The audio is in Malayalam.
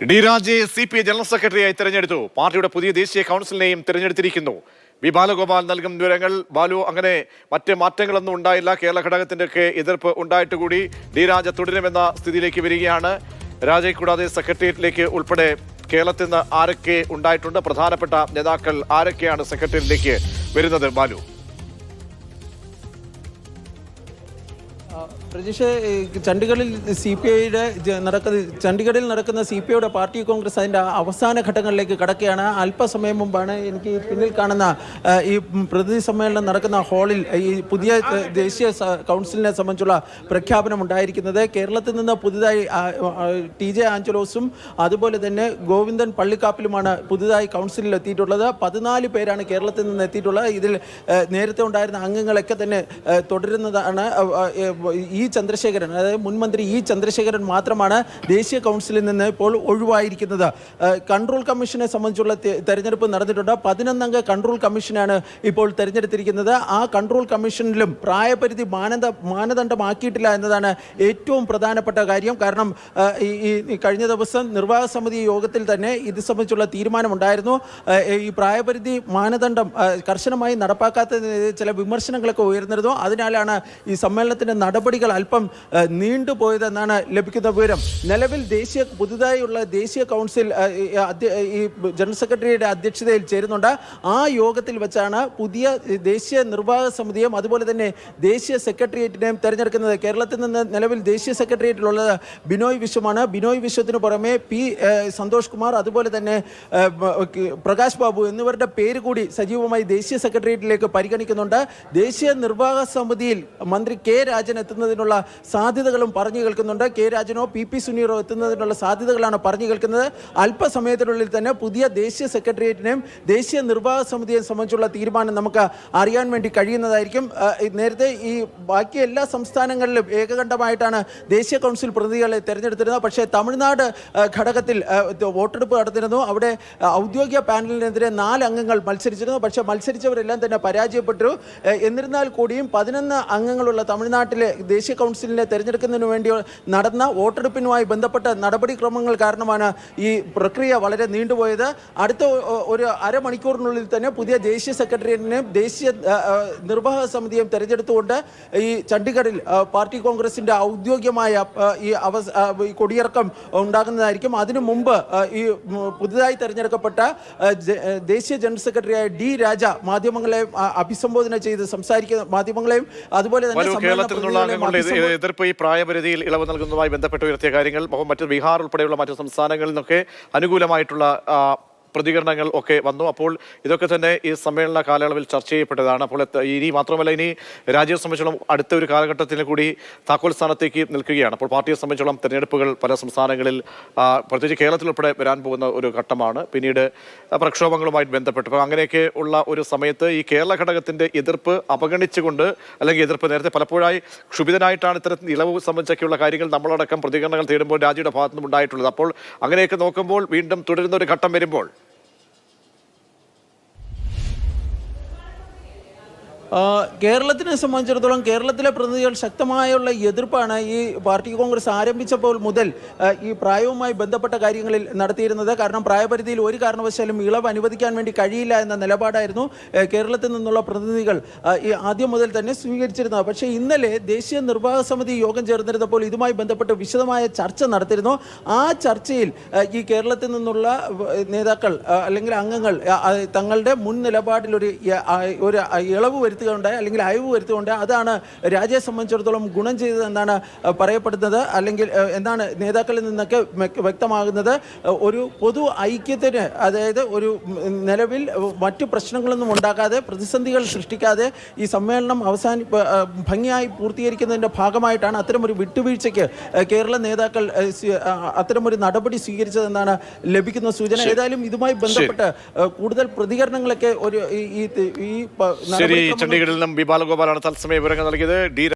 ഡി രാജയെ CPI ജനറൽ സെക്രട്ടറിയായി തെരഞ്ഞെടുത്തു. പാർട്ടിയുടെ പുതിയ ദേശീയ കൗൺസിലിനെയും തെരഞ്ഞെടുത്തിരിക്കുന്നു. വി ബാലഗോപാൽ നൽകും വിവരങ്ങൾ. ബാലു, അങ്ങനെ മറ്റ് മാറ്റങ്ങളൊന്നും ഉണ്ടായില്ല. കേരള ഘടകത്തിന്റെ ഒക്കെ എതിർപ്പ് ഉണ്ടായിട്ട് കൂടി ഡി രാജ തുടരുമെന്ന സ്ഥിതിയിലേക്ക് വരികയാണ്. രാജയെ കൂടാതെ സെക്രട്ടേറിയറ്റിലേക്ക് ഉൾപ്പെടെ കേരളത്തിൽ നിന്ന് ആരൊക്കെ ഉണ്ടായിട്ടുണ്ട്? പ്രധാനപ്പെട്ട നേതാക്കൾ ആരൊക്കെയാണ് സെക്രട്ടേറിയറ്റിലേക്ക് വരുന്നത്? ബാലു, പ്രജീഷ്, ചണ്ഡീഗഡിൽ നടക്കുന്ന CPIയുടെ പാർട്ടി കോൺഗ്രസ് അതിൻ്റെ അവസാന ഘട്ടങ്ങളിലേക്ക് കടക്കുകയാണ്. അല്പസമയം മുമ്പാണ് എനിക്ക് പിന്നിൽ കാണുന്ന ഈ പ്രതിനിധി സമ്മേളനം നടക്കുന്ന ഹാളിൽ ഈ പുതിയ ദേശീയ കൗൺസിലിനെ സംബന്ധിച്ചുള്ള പ്രഖ്യാപനം ഉണ്ടായിരിക്കുന്നത്. കേരളത്തിൽ നിന്ന് പുതുതായി TJ ആഞ്ചലോസും അതുപോലെ തന്നെ ഗോവിന്ദൻ പള്ളിക്കാപ്പിലുമാണ് പുതുതായി കൗൺസിലിൽ എത്തിയിട്ടുള്ളത്. 14 പേരാണ് കേരളത്തിൽ നിന്ന് എത്തിയിട്ടുള്ളത്. ഇതിൽ നേരത്തെ ഉണ്ടായിരുന്ന അംഗങ്ങളൊക്കെ തന്നെ തുടരുന്നതാണ്. ഈ ചന്ദ്രശേഖരൻ, അതായത് മുൻ മന്ത്രി ചന്ദ്രശേഖരൻ മാത്രമാണ് ദേശീയ കൗൺസിലിൽ നിന്ന് ഇപ്പോൾ ഒഴിവായിരിക്കുന്നത്. കൺട്രോൾ കമ്മീഷനെ സംബന്ധിച്ചുള്ള തെരഞ്ഞെടുപ്പ് നടന്നിട്ടുണ്ട്. 11 അംഗ കൺട്രോൾ കമ്മീഷനാണ് ഇപ്പോൾ തെരഞ്ഞെടുത്തിരിക്കുന്നത്. ആ കൺട്രോൾ കമ്മീഷനിലും പ്രായപരിധി മാനദണ്ഡമാക്കിയിട്ടില്ല എന്നതാണ് ഏറ്റവും പ്രധാനപ്പെട്ട കാര്യം. കാരണം ഈ കഴിഞ്ഞ ദിവസം നിർവാഹക സമിതി യോഗത്തിൽ തന്നെ ഇത് സംബന്ധിച്ചുള്ള തീരുമാനമുണ്ടായിരുന്നു. ഈ പ്രായപരിധി മാനദണ്ഡം കർശനമായി നടപ്പാക്കാത്ത ചില വിമർശനങ്ങളൊക്കെ ഉയർന്നിരുന്നു. അതിനാലാണ് ഈ സമ്മേളനത്തിൻ്റെ നടപടികൾ അല്പം നീണ്ടുപോയതെന്നാണ് ലഭിക്കുന്ന വിവരം. നിലവിൽ പുതുതായുള്ള ദേശീയ കൗൺസിൽ ഈ ജനറൽ സെക്രട്ടറിയുടെ അധ്യക്ഷതയിൽ ചേരുന്നുണ്ട്. ആ യോഗത്തിൽ വെച്ചാണ് പുതിയ ദേശീയ നിർവാഹക സമിതിയും അതുപോലെ തന്നെ ദേശീയ സെക്രട്ടേറിയറ്റിനെയും തെരഞ്ഞെടുക്കുന്നത്. കേരളത്തിൽ നിന്ന് നിലവിൽ ദേശീയ സെക്രട്ടേറിയറ്റിലുള്ളത് ബിനോയ് വിശ്വമാണ്. ബിനോയ് വിശ്വത്തിന് പുറമെ സന്തോഷ് കുമാർ, അതുപോലെ തന്നെ പ്രകാശ് ബാബു എന്നിവരുടെ പേര് കൂടി സജീവമായി ദേശീയ സെക്രട്ടേറിയറ്റിലേക്ക് പരിഗണിക്കുന്നുണ്ട്. ദേശീയ നിർവാഹക സമിതിയിൽ മന്ത്രി രാജൻ എത്തുന്നതിനുള്ള സാധ്യതകളും പറഞ്ഞു കേൾക്കുന്നുണ്ട്. രാജനോ PP സുനീറോ എത്തുന്നതിനുള്ള സാധ്യതകളാണ് പറഞ്ഞു കേൾക്കുന്നത്. അല്പസമയത്തിനുള്ളിൽ തന്നെ പുതിയ ദേശീയ സെക്രട്ടേറിയറ്റിനെയും ദേശീയ നിർവാഹക സമിതിയെ സംബന്ധിച്ചുള്ള തീരുമാനം നമുക്ക് അറിയാൻ വേണ്ടി കഴിയുന്നതായിരിക്കും. നേരത്തെ ഈ ബാക്കി എല്ലാ സംസ്ഥാനങ്ങളിലും ഏകകണ്ഠമായിട്ടാണ് ദേശീയ കൗൺസിൽ പ്രതിനിധികളെ തെരഞ്ഞെടുത്തിരുന്നത്. പക്ഷേ തമിഴ്നാട് ഘടകത്തിൽ വോട്ടെടുപ്പ് നടത്തിയിരുന്നു. അവിടെ ഔദ്യോഗിക പാനലിനെതിരെ 4 അംഗങ്ങൾ മത്സരിച്ചിരുന്നു. പക്ഷേ മത്സരിച്ചവരെല്ലാം തന്നെ പരാജയപ്പെട്ടു. എന്നിരുന്നാൽ കൂടിയും 11 അംഗങ്ങളുള്ള തമിഴ്നാട്ടിലെ ദേശീയ കൗൺസിലിനെ തെരഞ്ഞെടുക്കുന്നതിന് വേണ്ടി നടന്ന വോട്ടെടുപ്പിനുമായി ബന്ധപ്പെട്ട നടപടിക്രമങ്ങൾ കാരണമാണ് ഈ പ്രക്രിയ വളരെ നീണ്ടുപോയത്. അടുത്ത ഒരു അരമണിക്കൂറിനുള്ളിൽ തന്നെ പുതിയ ദേശീയ സെക്രട്ടേറിയറ്റിനെയും ദേശീയ നിർവാഹക സമിതിയെയും തെരഞ്ഞെടുത്തുകൊണ്ട് ഈ ചണ്ഡീഗഡിൽ പാർട്ടി കോൺഗ്രസിൻ്റെ ഔദ്യോഗികമായ ഈ കൊടിയിറക്കം ഉണ്ടാകുന്നതായിരിക്കും. അതിനു മുമ്പ് ഈ പുതുതായി തെരഞ്ഞെടുക്കപ്പെട്ട ദേശീയ ജനറൽ സെക്രട്ടറിയായ ഡി രാജ മാധ്യമങ്ങളെ അഭിസംബോധന ചെയ്ത് സംസാരിക്കുന്ന മാധ്യമങ്ങളെയും അതുപോലെ തന്നെ എതിർപ്പ് ഈ പ്രായപരിധിയിൽ ഇളവ് നൽകുന്നതുമായി ബന്ധപ്പെട്ട് ഉയർത്തിയ കാര്യങ്ങൾ മറ്റ് ബീഹാർ ഉൾപ്പെടെയുള്ള മറ്റു സംസ്ഥാനങ്ങളിൽ നിന്നൊക്കെ അനുകൂലമായിട്ടുള്ള പ്രതികരണങ്ങൾ ഒക്കെ വന്നു. അപ്പോൾ ഇതൊക്കെ തന്നെ ഈ സമ്മേളന കാലയളവിൽ ചർച്ച ചെയ്യപ്പെട്ടതാണ്. അപ്പോൾ ഇനി മാത്രമല്ല, ഇനി രാജ്യത്തെ സംബന്ധിച്ചോളം അടുത്ത ഒരു കാലഘട്ടത്തിൽ കൂടി താക്കോൽ സ്ഥാനത്തേക്ക് നിൽക്കുകയാണ്. അപ്പോൾ പാർട്ടിയെ സംബന്ധിച്ചോളം തെരഞ്ഞെടുപ്പുകൾ പല സംസ്ഥാനങ്ങളിൽ, പ്രത്യേകിച്ച് കേരളത്തിൽ ഉൾപ്പെടെ വരാൻ പോകുന്ന ഒരു ഘട്ടമാണ്. പിന്നീട് പ്രക്ഷോഭങ്ങളുമായി ബന്ധപ്പെട്ട് അങ്ങനെയൊക്കെ ഉള്ള ഒരു സമയത്ത് ഈ കേരള ഘടകത്തിന്റെ എതിർപ്പ് അവഗണിച്ചുകൊണ്ട്, അല്ലെങ്കിൽ എതിർപ്പ് നേരത്തെ പലപ്പോഴായി ക്ഷുഭിതനായിട്ടാണ് ഇത്തരത്തിൽ ഇളവ് സംബന്ധിച്ചൊക്കെയുള്ള കാര്യങ്ങൾ നമ്മളടക്കം പ്രതികരണങ്ങൾ തേടുമ്പോൾ രാജ്യയുടെ ഭാഗത്തു നിന്നും ഉണ്ടായിട്ടുള്ളത്. അപ്പോൾ അങ്ങനെയൊക്കെ നോക്കുമ്പോൾ വീണ്ടും തുടരുന്ന ഒരു ഘട്ടം വരുമ്പോൾ കേരളത്തിനെ സംബന്ധിച്ചിടത്തോളം കേരളത്തിലെ പ്രതിനിധികൾ ശക്തമായുള്ള എതിർപ്പാണ് ഈ പാർട്ടി കോൺഗ്രസ് ആരംഭിച്ചപ്പോൾ മുതൽ ഈ പ്രായവുമായി ബന്ധപ്പെട്ട കാര്യങ്ങളിൽ നടത്തിയിരുന്നത്. കാരണം പ്രായപരിധിയിൽ ഒരു കാരണവശാലും ഇളവ് അനുവദിക്കാൻ വേണ്ടി കഴിയില്ല എന്ന നിലപാടായിരുന്നു കേരളത്തിൽ നിന്നുള്ള പ്രതിനിധികൾ ഈ ആദ്യം മുതൽ തന്നെ സ്വീകരിച്ചിരുന്നത്. പക്ഷേ ഇന്നലെ ദേശീയ നിർവാഹക സമിതി യോഗം ചേർന്നിരുന്നപ്പോൾ ഇതുമായി ബന്ധപ്പെട്ട് വിശദമായ ചർച്ച നടത്തിയിരുന്നു. ആ ചർച്ചയിൽ ഈ കേരളത്തിൽ നിന്നുള്ള നേതാക്കൾ അല്ലെങ്കിൽ അംഗങ്ങൾ തങ്ങളുടെ മുൻ നിലപാടിലൊരു ഇളവ് വരുത്തുകയുണ്ടായി, അല്ലെങ്കിൽ അയവ് വരുത്തുകയുണ്ടായി. അതാണ് രാജ്യത്തെ സംബന്ധിച്ചിടത്തോളം ഗുണം ചെയ്തതെന്നാണ് പറയപ്പെടുന്നത്, അല്ലെങ്കിൽ എന്താണ് നേതാക്കളിൽ നിന്നൊക്കെ വ്യക്തമാകുന്നത്. ഒരു പൊതു ഐക്യത്തിന്, അതായത് ഒരു നിലവിൽ മറ്റു പ്രശ്നങ്ങളൊന്നും ഉണ്ടാക്കാതെ, പ്രതിസന്ധികൾ സൃഷ്ടിക്കാതെ ഈ സമ്മേളനം ഭംഗിയായി പൂർത്തീകരിക്കുന്നതിൻ്റെ ഭാഗമായിട്ടാണ് അത്തരമൊരു വിട്ടുവീഴ്ചയ്ക്ക് കേരള നേതാക്കൾ അത്തരമൊരു നടപടി സ്വീകരിച്ചതെന്നാണ് ലഭിക്കുന്ന സൂചന. ഏതായാലും ഇതുമായി ബന്ധപ്പെട്ട് കൂടുതൽ പ്രതികരണങ്ങളൊക്കെ ഒരു ഈ ചണ്ഡീഗഡിൽ നിന്നും വി ബാലഗോപാലാണ് തത്സമയ വിവരങ്ങൾ നൽകിയത്.